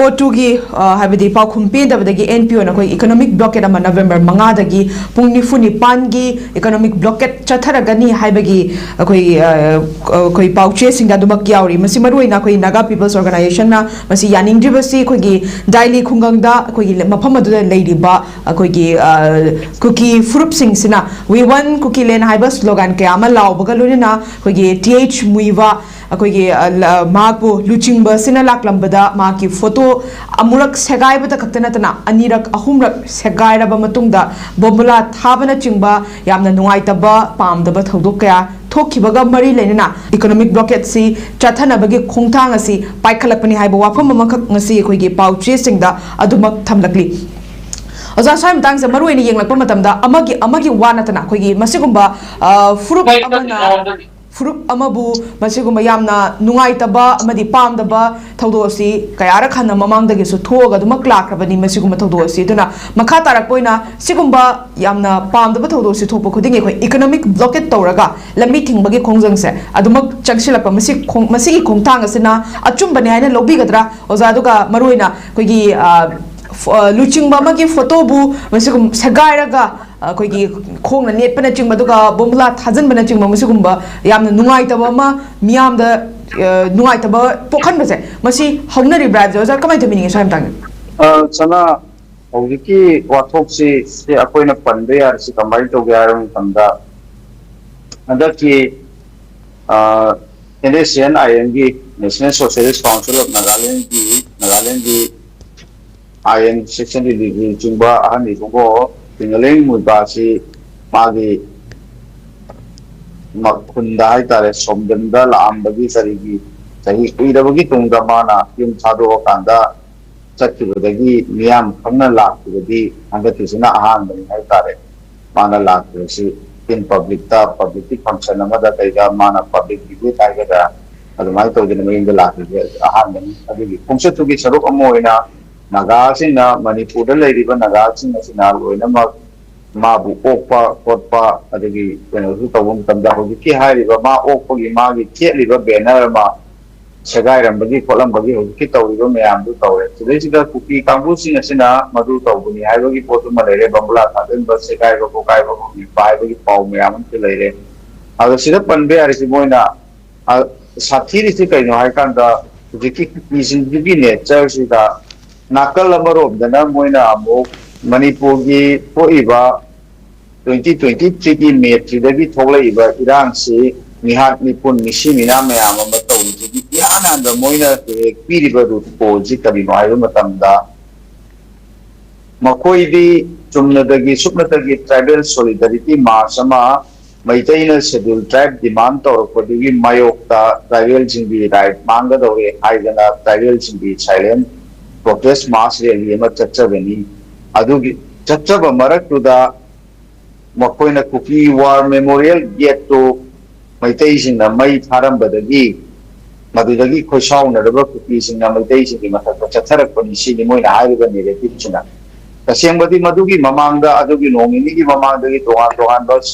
CO2 gi habidi paukhum pe dabadagi NPO na koi economic blockade ama November 5 dagi pung nifuni pan gi economic blockade chatharagani haibagi koi pauche singa dumak yauri masi marui na koi Naga People's Organization na masi yaning dribasi koi gi daily khungangda koi gi mafam adu leiriba koi gi cookie fruit sing sina we want cookie len haiba slogan ke ama law bagaluna koi gi TH muiva अकोगी माकु लुचिंग बसिना लाकलंबदा माकी photo अमुरक सेगाइबदा खक्तनतना अनिरक अहुमरक सेगाइरबा मतुंगदा बोमुला थाबना चिंगबा यामना नुंगाइतबा पामदबा थौदोक कया थोखिबगा मरी लेना इकोनॉमिक ब्लॉकेट सी चथनबगी खोंगथांग असि पाइखलकपनि हाइबा वाफम अमखक ngasi अखोगी पाउचे सिंगदा अदुमक थमलकली ओजा साइम तांग से मरुइनि येंगलकपा मतमदा अमगी वानतना अखोगी मसिगुंबा फ्रूट अमना फ्रूट अमबु मसिगुंबा यामना नुंगाइतबा अमदि पामदबा थौदोसी कयारा खन ममांगदगी सु थोगा दुमक लाक्रबनि मसिगुंबा थौदोसी दुना मखा तारकपोइना सिगुंबा यामना पामदबा थौदोसी थोपो खुदिंगे खoi इकोनॉमिक ब्लॉकेट तौरगा लम्बी थिंगबगी खोंजंगसे अदुमक चंगसिलकपा मसिगी खोंगथांग असना अचुंबने हाइना लोबिगदरा ओजा दुगा मरुइना कोइगी लुचिंगबा मगी फोटोबु मसिगुम सगाइरगा कोइगी खोंगना नेटपना चिंगबदुगा बोमला थाजनबना चिंगबा मसिगुंबा यामना नुंगाइतबा मा मियामदा नुंगाइतबा पोखनबसे मसि हौनरि ब्राइब जोजा कमाइ थमिनिगे साइम तांग चना हौजिकी वाथोक्सी से अकोइना पनबे यार सि कमाइ तोगे यारम तंदा अंदकी NSCN-IN की national socialist council of Nagaland की IN section di jumba ahani ko tingaling mubasi magi makunda hai tare somdanda laambagi sarigi sahi idabagi tungda mana yum thado kanda chakibadagi miyam khangna lakibadi angatisina ahan bani hai tare mana lakisi in public function amada kaiga mana public gi taiga da adumai to din mai inda lakibadi ahan bani adigi khumse tugi saruk amoina Naga sing na Manipur leiriba Naga sing na sinal oina ma bu okpa kotpa adagi su tawum tamda hogi ki hairiba ma okpa gi ma gi cheliba banner ma sagai rambagi kolam bagi hogi ki tawriba mayam du tawre sidai sida kuki kambu sing asina madu tawbuni haibagi potu ma leire bambula thaden ba sagai ba kokai ba gi pai bagi pau mayam ti leire ado sida panbe arisi moina sathiri si kaino hai kanda jiki kisin gi nature sida nakal amarom dana moina amo Manipur gi poiba 2023 ki May dagi thoglaiba Iran si mihat nipun misi mina mayam ama tawri gi yana da moina piriba ru po ji kabi mai matamda makoi di chumna dagi supna dagi tribal solidarity march ama maitaina schedule tribe demand tawrapodi mayokta tribal jingbi right manga dore aigana tribal jingbi silent protest mass rally ama chachabani adugi chachaba maraktuda makoina cookie war memorial gate to maitai singna mai tharambadagi madudagi khosauna raba cookie singna maitai singi mathak chatharakpani sini moina haiba negative china tasengbadi madugi mamangda adugi nongini gi mamangdagi tohan bus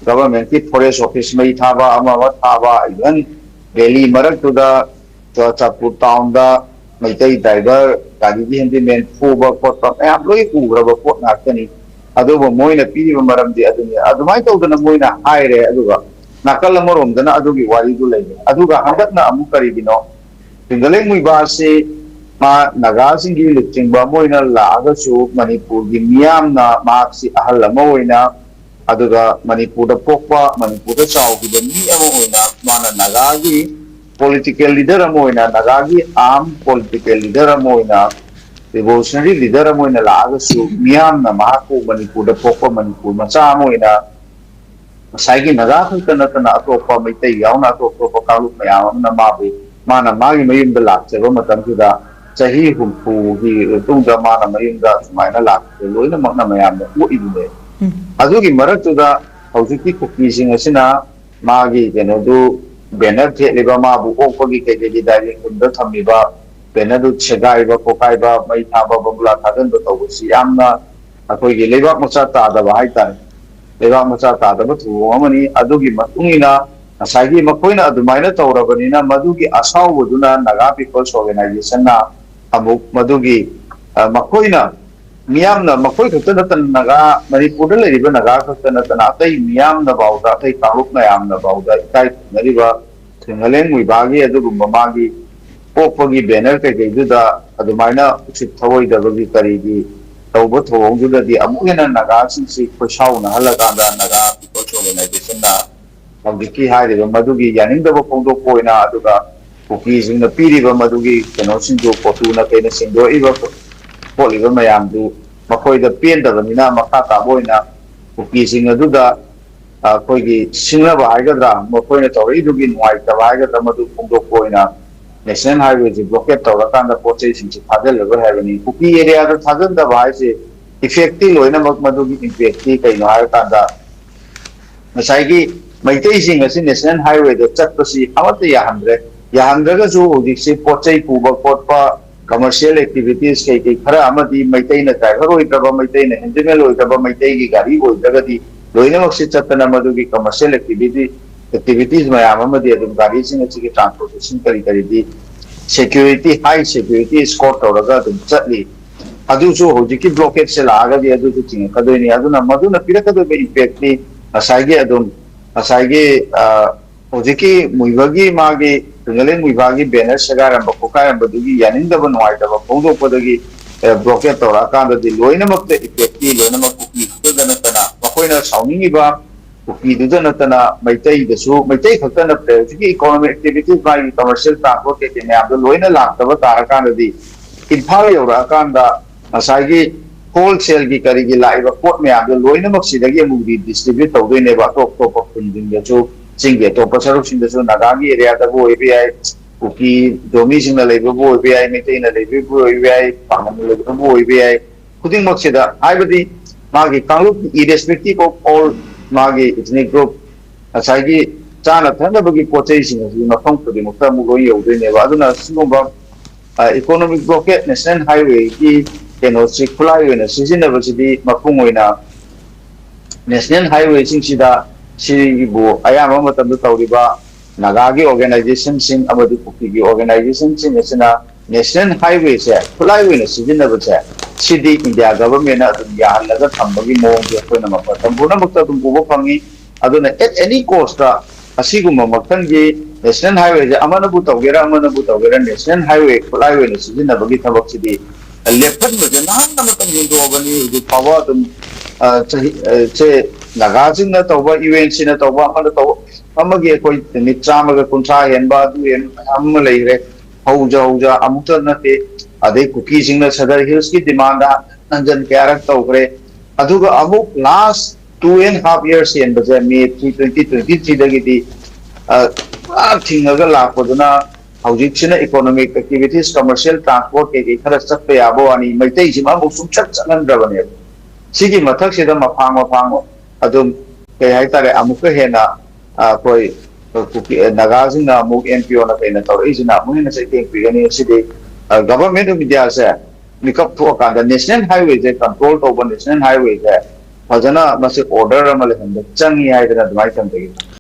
government ki forest office mai thaba ama thaba even valley maraktuda chapur town da maitai driver gari di handyman fuba kotpa ayam loi kugraba pot nakani aduba moina piriba maramdi aduni adumai tawdana moina haire aduga nakal amarom dana adugi wari du lei aduga hangatna amu kari bino tingaleng muiba se ma naga singi luchingba moina laaga su Manipur gi miyam na maksi ahal amoina aduga Manipur da pokpa Manipur da chaw gi mi amoina mana naga gi political leader amoina Nagagi arm political leader amoina revolutionary leader amoina laga su miyam na mahaku Manipur da pokpa Manipur macha amoina saigi Naga khutana tana atopa maitai yauna atopa kalu mayam na mabi mana magi mayim da lakcheba matam da chahi humpu gi tungda mana mayim da sumaina lakche loina makna mayam da u ibule adugi maraktuda haujiki cookie sing asina magi kenodu banner theliba ma bu okpagi kegi dai kunda thamiba banner du chegai ba kokai ba mai thaba bangla thadan do tawsi yamna akoi gi lebak macha ta da ba hai tar lebak macha ta da thu amani adugi matungina asagi makoina adumaina tawrabanina madugi asaw buduna Naga People's Organization na amuk madugi makoina miyamna makoi khakta natana naga manipur da leriba naga khakta natana atai miyamna bauda atai kalup mayamna bauda ikai nariba thingaleng wibagi adugumba magi pokpagi banner kai duda adumaina uchit thawai dabagi karigi tauba thawong duda di amuk hena naga singsi khoisau na halakanda naga people's organization na hawjiki hairiba madugi yaningdaba phongdok poina aduga kuki singna piriba madugi keno singjo potu na kaina singdo iba ꯄꯣꯠꯂꯤꯕ ꯃꯌꯥꯝꯗꯨ ꯃꯈꯣꯏꯗ ꯄꯦꯟꯗꯕꯅꯤꯅ ꯃꯈꯥ ꯇꯥꯕ ꯑꯣꯏꯅ ꯀꯨꯀꯤꯁꯤꯡ ꯑꯗꯨꯗ ꯑꯩꯈꯣꯏꯒꯤ ꯁꯤꯡꯅꯕ ꯍꯥꯏꯒꯗ꯭ꯔꯥ ꯃꯈꯣꯏꯅ ꯇꯧꯔꯛꯏꯗꯨꯒꯤ ꯅꯨꯡꯉꯥꯏꯇꯕ ꯍꯥꯏꯒꯗ꯭ꯔꯥ ꯃꯗꯨ ꯐꯣꯡꯗꯣꯛꯄ ꯑꯣꯏꯅ ꯅꯦꯁꯅꯦꯜ ꯍꯥꯏꯋꯦꯁꯤ ꯕ꯭ꯂꯣꯀꯦꯠ ꯇꯧꯔꯀꯥꯟꯗ ꯄꯣꯠ ꯆꯩꯁꯤꯡꯁꯤ ꯊꯥꯖꯤꯜꯂꯔꯣꯏ ꯍꯥꯏꯕꯅꯤ ꯀꯨꯀꯤ ꯑꯦꯔꯤꯌꯥꯗ ꯊꯥꯖꯤꯟꯗꯕ ꯍꯥꯏꯁꯦ ꯏꯐꯦꯛꯇꯤ ꯂꯣꯏꯅꯃꯛ ꯃꯗꯨꯒꯤ ꯏꯝꯄꯦꯛꯇꯤ ꯀꯩꯅꯣ ꯍꯥꯏꯔꯀꯥꯟꯗ ꯉꯁꯥꯏꯒꯤ ꯃꯩꯇꯩꯁꯤꯡ ꯑꯁꯤ ꯅꯦꯁꯅꯦꯜ ꯍꯥꯏꯋꯦꯗ ꯆꯠꯄꯁꯤ ꯑꯃꯠꯇ ꯌꯥꯍꯟꯗ꯭ꯔꯒꯁꯨ ꯍꯧꯖꯤꯛꯁꯤ ꯄꯣꯠ ꯆꯩ ꯄꯨꯕ ꯈꯣꯠꯄ commercial activities kay khara amadi maitai na driver oidaba maitai na handimal oidaba maitai gi gari oidagadi loinamak se chatana madugi commercial activities mayam amadi adum gari sing chi transportation kari di security high security escort toraga adum chatli adu so hojiki blockade se laga di adu chi kadoni aduna maduna pirakadu be impact ni asage hojiki muibagi magi Tungaling wibagi banner sagaram bakukaram badugi yanindaba nuaitaba phongdokpadagi blockade torakanda di loinamakta effecti loinamak kuki khaktanatana makoina sauningiba kuki dudanatana maitai dasu maitai khaktana hojiki economic activities by commercial transport ke mayam loina laktaba tarakanda di imphal yorakanda asagi wholesale gi karigi laiba pot mayam loinamak sidagi amudi distribute tawdoineba top khundingachu Singge to pasaruk sing dasu nagagi area da bo API kuki domi sing na lebo bo API mete na lebo bo API pangam lebo bo API kuding maksida aibadi magi kanglup irrespective of all magi ethnic group asagi chana thanda bagi pochai sing asu na thong pudi mukta mu loi yodoi ne ba aduna singomba economic blockade national highway ki keno si khulai oina sijinabasidi mapung oina national highway sing sida Sibu ayam matam tauriba nagagi organization sing amadu kuki organization sing esna national highway se khulai wena sijinaba se sidi India government na ya halaga thambagi mong je koina mapa tambuna mukta tum bubo phangi aduna at any cost asiguma makhangi national highway je amanabu tawgera national highway khulai wena sijinaba gi thabak sidi lephat bajana namatam hindo bani ju pawa tum che nagazing na tawba event sina tawba amana taw amagi koi nichamaga kuntra henba du en amma leire hauja amuta nate ade cookie sing na sadar hills ki demand nanjan kyarak tawre aduga amuk last 2.5 years in baje May 2023 dagi di thingaga lakpaduna hojik sina economic activities commercial transport ke khara chatte yabo ani maitai sima muk sum chat chalan drabane sigi mathak sida mafang adum kay haitare amuka hena koi nagazing na amuk NPO na kay na tawra isina amuhin na sa iting pigani sidi government of India se nikap to akanda national highway je control to national highway je fajana masi order amale handa changi haidana admai tamtegi